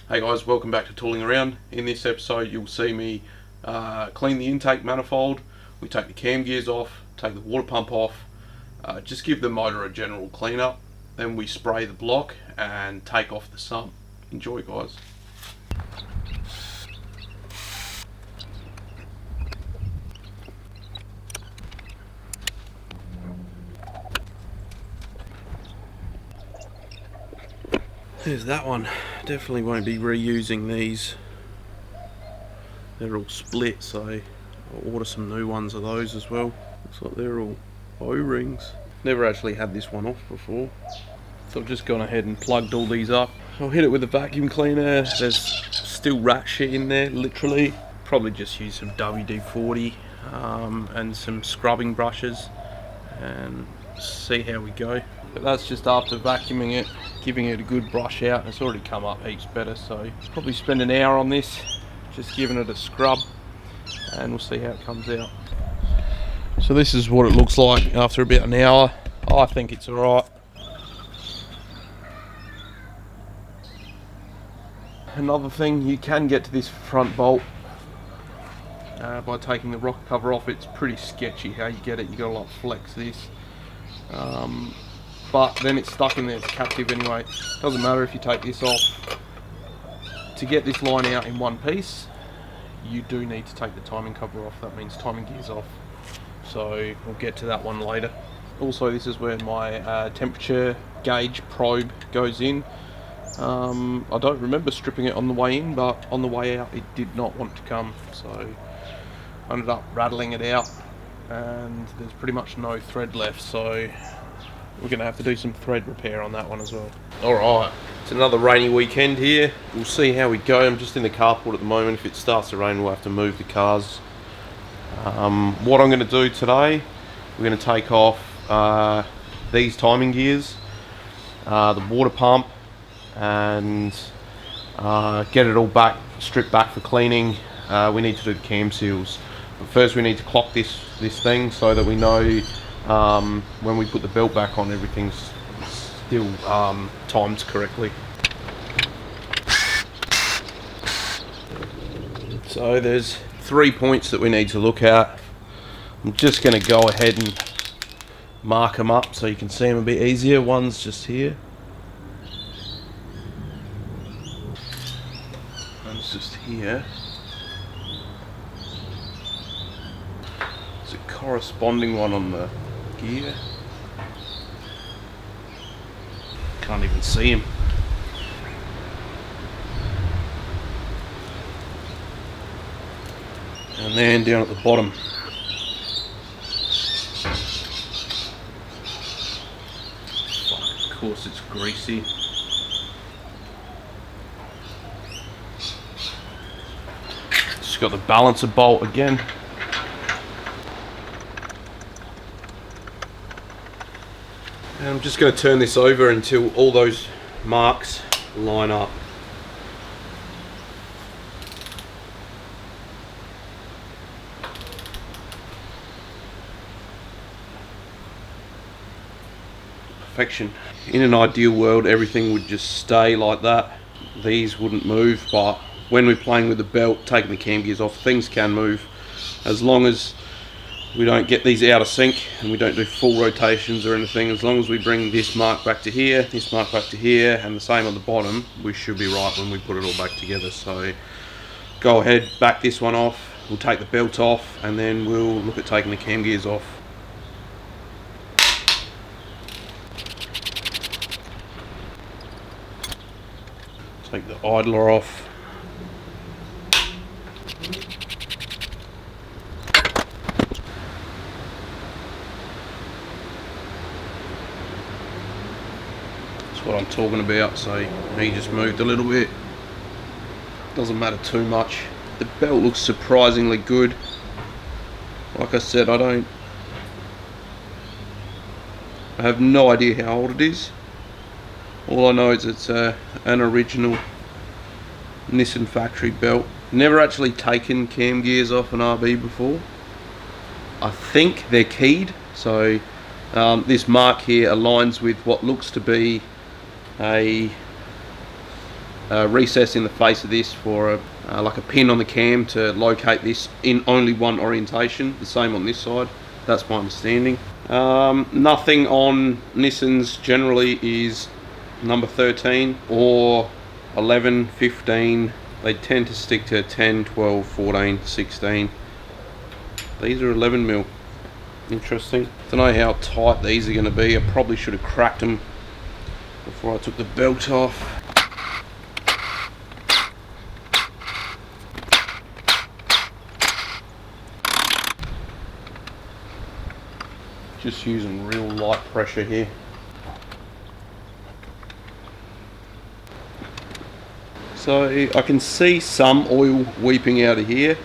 Hey guys, welcome back to Tooling Around. In this episode you'll see me clean the intake manifold. We take the cam gears off, take the water pump off, just give the motor a general clean up. Then we spray the block and take off the sump. Enjoy guys. There's that one. Definitely won't be reusing these. They're all split, so I'll order some new ones of those as well. Looks like they're all O-rings. Never actually had this one off before, so I've just gone ahead and plugged all these up. I'll hit it with a vacuum cleaner. There's still rat shit in there, literally. Probably just use some WD-40 and some scrubbing brushes and see how we go. But that's just after vacuuming it, giving it a good brush out. It's already come up heaps better, so probably spend an hour on this, just giving it a scrub, and we'll see how it comes out. So this is what it looks like after about an hour. I think it's alright. Another thing, you can get to this front bolt by taking the rocker cover off. It's pretty sketchy how you get it. You got to like flex this. But then it's stuck in there, it's captive anyway. Doesn't matter if you take this off. To get this line out in one piece, you do need to take the timing cover off. That means timing gears off. So we'll get to that one later. Also, this is where my temperature gauge probe goes in. I don't remember stripping it on the way in, but on the way out it did not want to come. So I ended up rattling it out, and there's pretty much no thread left. So we're going to have to do some thread repair on that one as well. Alright, it's another rainy weekend here. We'll see how we go. I'm just in the carport at the moment. If it starts to rain, we'll have to move the cars. What I'm going to do today, we're going to take off these timing gears, the water pump, and get it all back, stripped back for cleaning. We need to do the cam seals. But first we need to clock this thing so that we know when we put the belt back on, everything's still timed correctly. So there's 3 points that we need to look at. I'm just going to go ahead and mark them up so you can see them a bit easier. One's just here. One's just here. There's a corresponding one on the gear. Can't even see him. And then down at the bottom. Fuck, of course it's greasy. Just got the balancer bolt again. And I'm just going to turn this over until all those marks line up. Perfection. In an ideal world, everything would just stay like that. These wouldn't move, but when we're playing with the belt, taking the cam gears off, things can move. As long as we don't get these out of sync and we don't do full rotations or anything, as long as we bring this mark back to here, this mark back to here, and the same on the bottom, we should be right when we put it all back together. So go ahead, back this one off, we'll take the belt off, and then we'll look at taking the cam gears off. Take the idler off. That's what I'm talking about, so he just moved a little bit. Doesn't matter too much. The belt looks surprisingly good. Like I said, I have no idea how old it is. All I know is it's an original Nissan factory belt. Never actually taken cam gears off an RB before. I think they're keyed, so this mark here aligns with what looks to be a recess in the face of this for like a pin on the cam to locate this in only one orientation. The same on this side. That's my understanding. Nothing on Nissans generally is number 13 or 11, 15. They tend to stick to 10, 12, 14, 16. These are 11 mil. Interesting. Don't know how tight these are going to be. I probably should have cracked them before I took the belt off. Just using real light pressure here. So I can see some oil weeping out of here.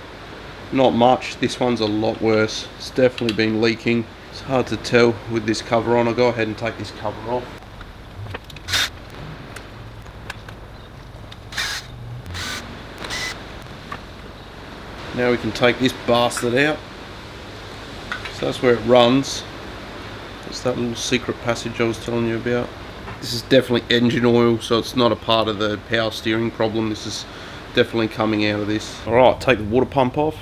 Not much. This one's a lot worse. It's definitely been leaking. It's hard to tell with this cover on. I'll go ahead and take this cover off. Now we can take this bastard out. So that's where it runs. It's that little secret passage I was telling you about. This is definitely engine oil, so it's not a part of the power steering problem. This is definitely coming out of this. Alright, take the water pump off.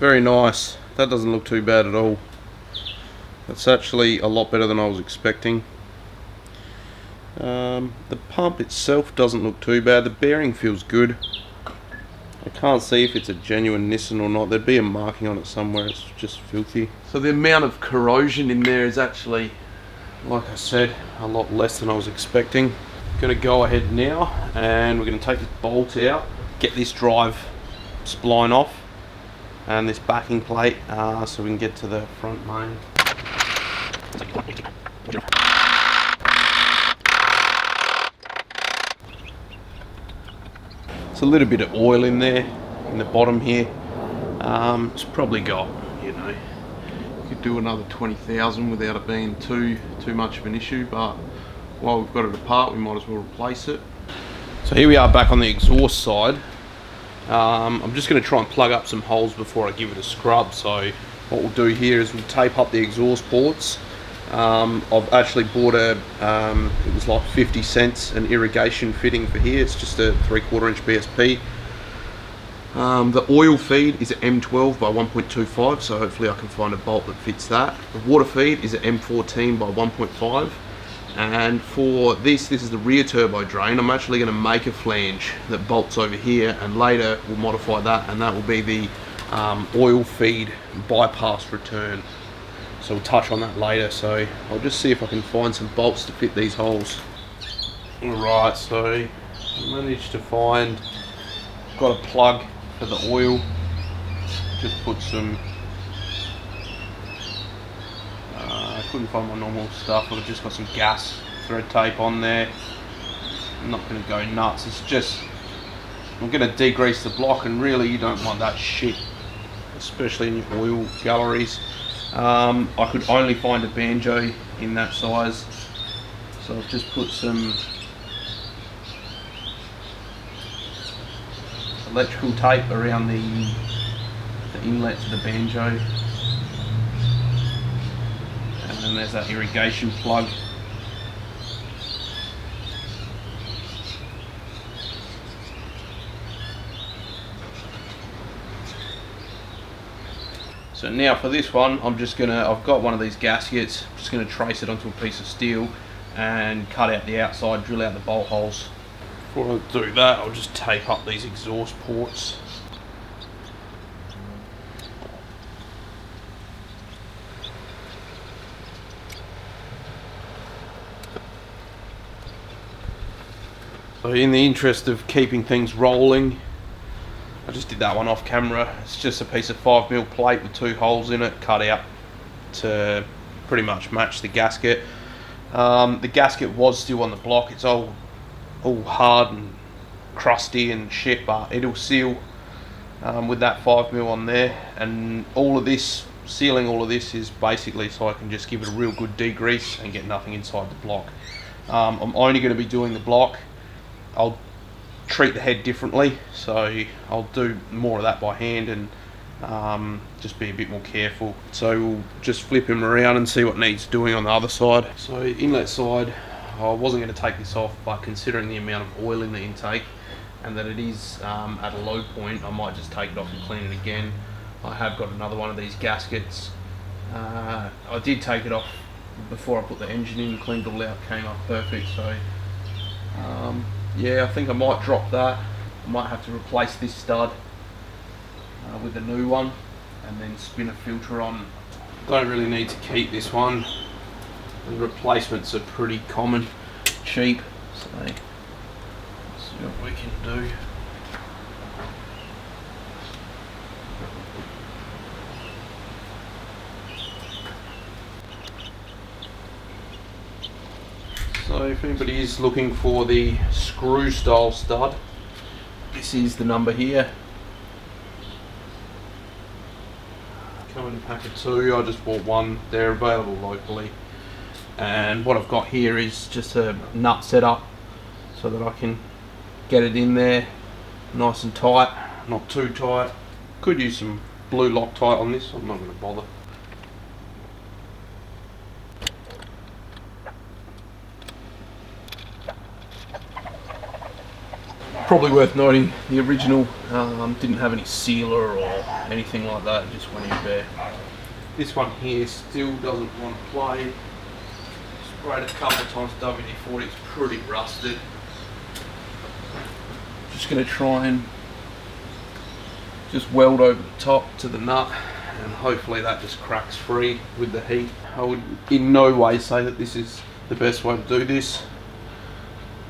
Very nice. That doesn't look too bad at all. That's actually a lot better than I was expecting. The pump itself doesn't look too bad. The bearing feels good. I can't see if it's a genuine Nissan or not. There'd be a marking on it somewhere. It's just filthy. So the amount of corrosion in there is actually, like I said, a lot less than I was expecting. Going to go ahead now and we're going to take this bolt out, get this drive spline off and this backing plate so we can get to the front main. It's a little bit of oil in there in the bottom here. It's probably got, you know, you could do another 20,000 without it being too much of an issue, but while we've got it apart we might as well replace it. So here we are back on the exhaust side. I'm just going to try and plug up some holes before I give it a scrub. So what we'll do here is we'll tape up the exhaust ports. I've actually bought a, it was like 50 cents, an irrigation fitting for here. It's just a 3/4 inch BSP. The oil feed is at M12 by 1.25, so hopefully I can find a bolt that fits that. The water feed is at M14 by 1.5. And for this is the rear turbo drain. I'm actually going to make a flange that bolts over here, and later we'll modify that, and that will be the oil feed bypass return. So we'll touch on that later. So I'll just see if I can find some bolts to fit these holes. Alright, so I managed to find, got a plug for the oil. Just put some, I couldn't find my normal stuff. I've just got some gas thread tape on there. I'm not going to go nuts. It's just, I'm going to degrease the block, and really you don't want that shit, especially in your oil galleries. I could only find a banjo in that size, so I've just put some electrical tape around the inlet to the banjo, and then there's that irrigation plug. So now for this one, I'm just gonna, I've got one of these gaskets, I'm just gonna trace it onto a piece of steel and cut out the outside, drill out the bolt holes. Before I do that, I'll just tape up these exhaust ports. So in the interest of keeping things rolling, I just did that one off camera. It's just a piece of 5mm plate with 2 holes in it, cut out to pretty much match the gasket. The gasket was still on the block. It's all hard and crusty and shit, but it'll seal with that 5mm on there. And all of this, sealing all of this is basically so I can just give it a real good degrease and get nothing inside the block. I'm only going to be doing the block. I'll treat the head differently, so I'll do more of that by hand and just be a bit more careful. So we'll just flip him around and see what needs doing on the other side. So inlet side, I wasn't going to take this off, but considering the amount of oil in the intake and that it is at a low point, I might just take it off and clean it again. I have got another one of these gaskets. I did take it off before I put the engine in, cleaned it all out, came up perfect. So yeah, I think I might drop that. I might have to replace this stud with a new one and then spin a filter on. Don't really need to keep this one. The replacements are pretty common, cheap, so let's see what we can do. So if anybody is looking for the screw style stud, this is the number here. Come in a pack of 2, I just bought one, they're available locally. And what I've got here is just a nut setup so that I can get it in there nice and tight, not too tight. Could use some blue Loctite on this, I'm not going to bother. Probably worth noting, the original didn't have any sealer or anything like that, it just went in bare. This one here still doesn't want to play. Sprayed it a couple of times with WD-40, it's pretty rusted. Just going to try and just weld over the top to the nut and hopefully that just cracks free with the heat. I would in no way say that this is the best way to do this.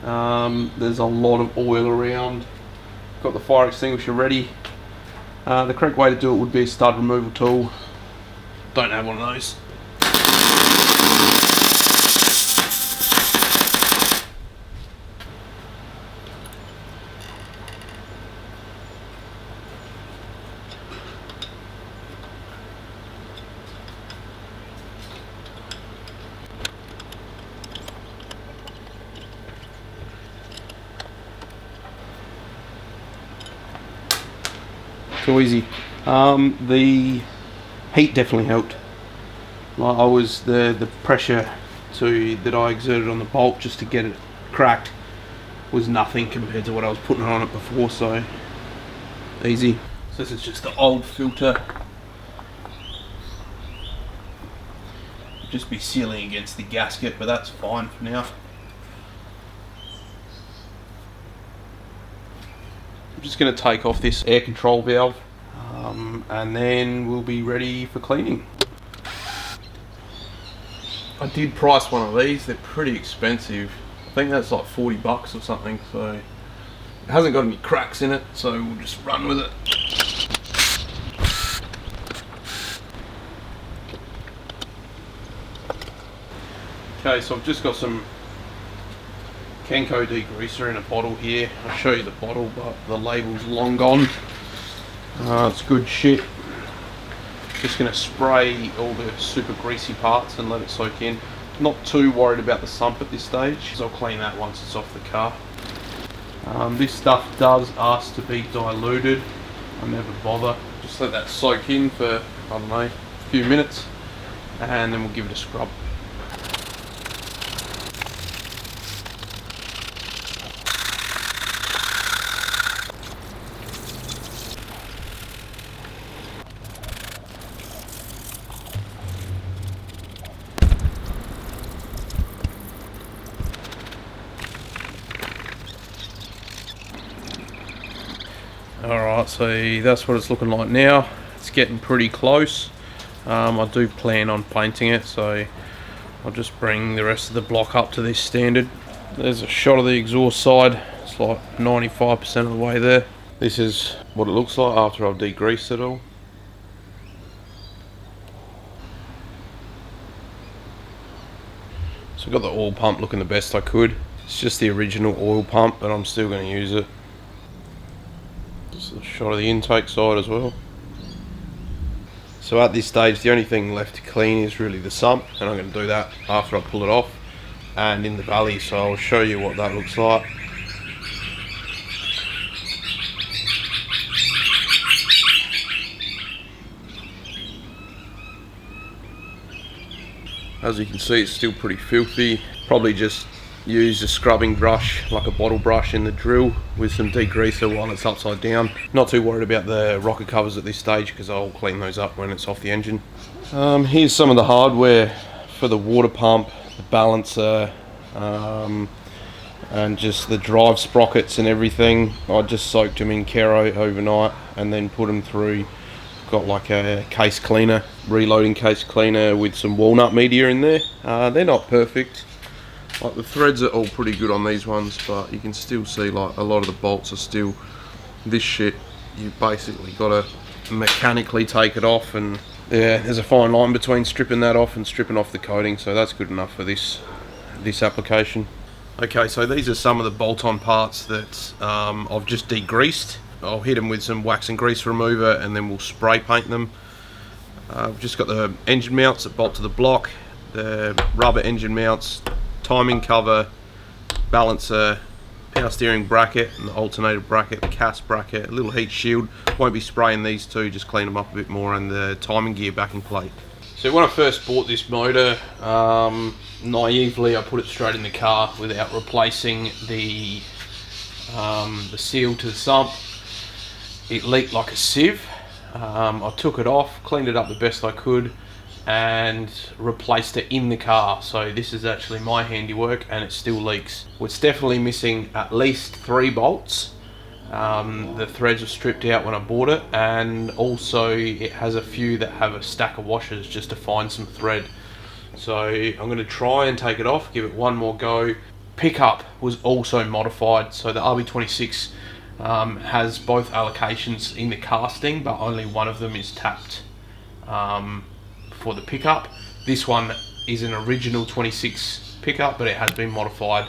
There's a lot of oil around. Got the fire extinguisher ready. The correct way to do it would be a stud removal tool. Don't have one of those. Too easy. The heat definitely helped. Like the pressure that I exerted on the bolt just to get it cracked was nothing compared to what I was putting on it before, so easy. So this is just the old filter. Just be sealing against the gasket, but that's fine for now. I'm just going to take off this air control valve and then we'll be ready for cleaning. I did price one of these, they're pretty expensive. I think that's like 40 bucks or something, so it hasn't got any cracks in it, so we'll just run with it. Okay, so I've just got some Kenko degreaser in a bottle here. I'll show you the bottle, but the label's long gone. It's good shit. Just going to spray all the super greasy parts and let it soak in. Not too worried about the sump at this stage, because I'll clean that once it's off the car. This stuff does ask to be diluted. I never bother. Just let that soak in for, I don't know, a few minutes, and then we'll give it a scrub. Alright, so that's what it's looking like now. It's getting pretty close. I do plan on painting it, so I'll just bring the rest of the block up to this standard. There's a shot of the exhaust side. It's like 95% of the way there. This is what it looks like after I've degreased it all. So I've got the oil pump looking the best I could. It's just the original oil pump, but I'm still going to use it. Just a shot of the intake side as well. So at this stage the only thing left to clean is really the sump, and I'm going to do that after I pull it off, and in the valley, so I'll show you what that looks like. As you can see, it's still pretty filthy. Probably just use a scrubbing brush, like a bottle brush in the drill with some degreaser while it's upside down. Not too worried about the rocker covers at this stage because I'll clean those up when it's off the engine. Here's some of the hardware for the water pump, the balancer, and just the drive sprockets and everything. I just soaked them in Kero overnight and then put them through. Got like a case cleaner, reloading case cleaner with some walnut media in there. They're not perfect. Like the threads are all pretty good on these ones, but you can still see like a lot of the bolts are still this shit. You basically got to mechanically take it off, and yeah, there's a fine line between stripping that off and stripping off the coating, so that's good enough for this application. Okay, so these are some of the bolt-on parts that I've just degreased. I'll hit them with some wax and grease remover and then we'll spray paint them. I've just got the engine mounts that bolt to the block, the rubber engine mounts, timing cover, balancer, power steering bracket and the alternator bracket, the cast bracket, a little heat shield. Won't be spraying these two, just clean them up a bit more, and the timing gear backing plate. So when I first bought this motor, naively I put it straight in the car without replacing the seal to the sump. It leaked like a sieve. I took it off, cleaned it up the best I could, and replaced it in the car. So this is actually my handiwork, and it still leaks. It's definitely missing at least 3 bolts. The threads were stripped out when I bought it, and also it has a few that have a stack of washers just to find some thread. So I'm going to try and take it off, give it one more go. Pickup was also modified, so the Rb26 has both allocations in the casting, but only one of them is tapped for the pickup. This one is an original 26 pickup, but it has been modified.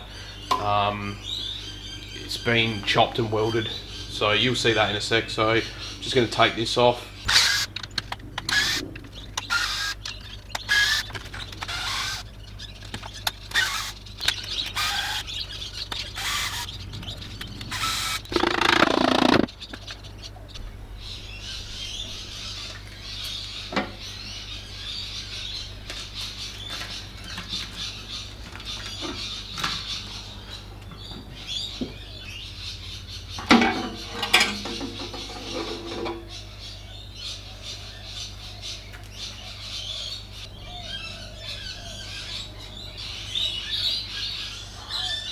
It's been chopped and welded, so you'll see that in a sec. So I'm just going to take this off.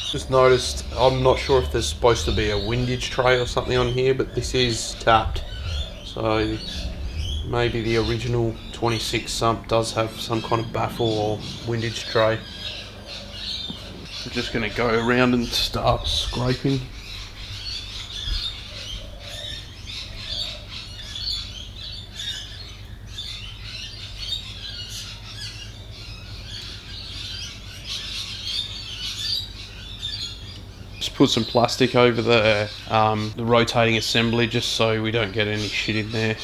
Just noticed, I'm not sure if there's supposed to be a windage tray or something on here, but this is tapped. So maybe the original 26 sump does have some kind of baffle or windage tray. I'm just going to go around and start scraping. Put some plastic over the rotating assembly just so we don't get any shit in there.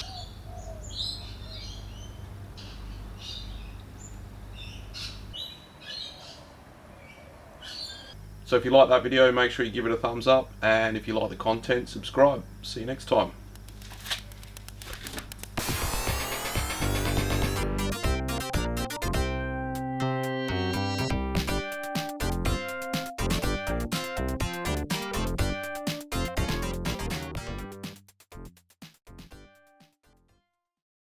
So if you like that video, make sure you give it a thumbs up, and if you like the content, subscribe. See you next time.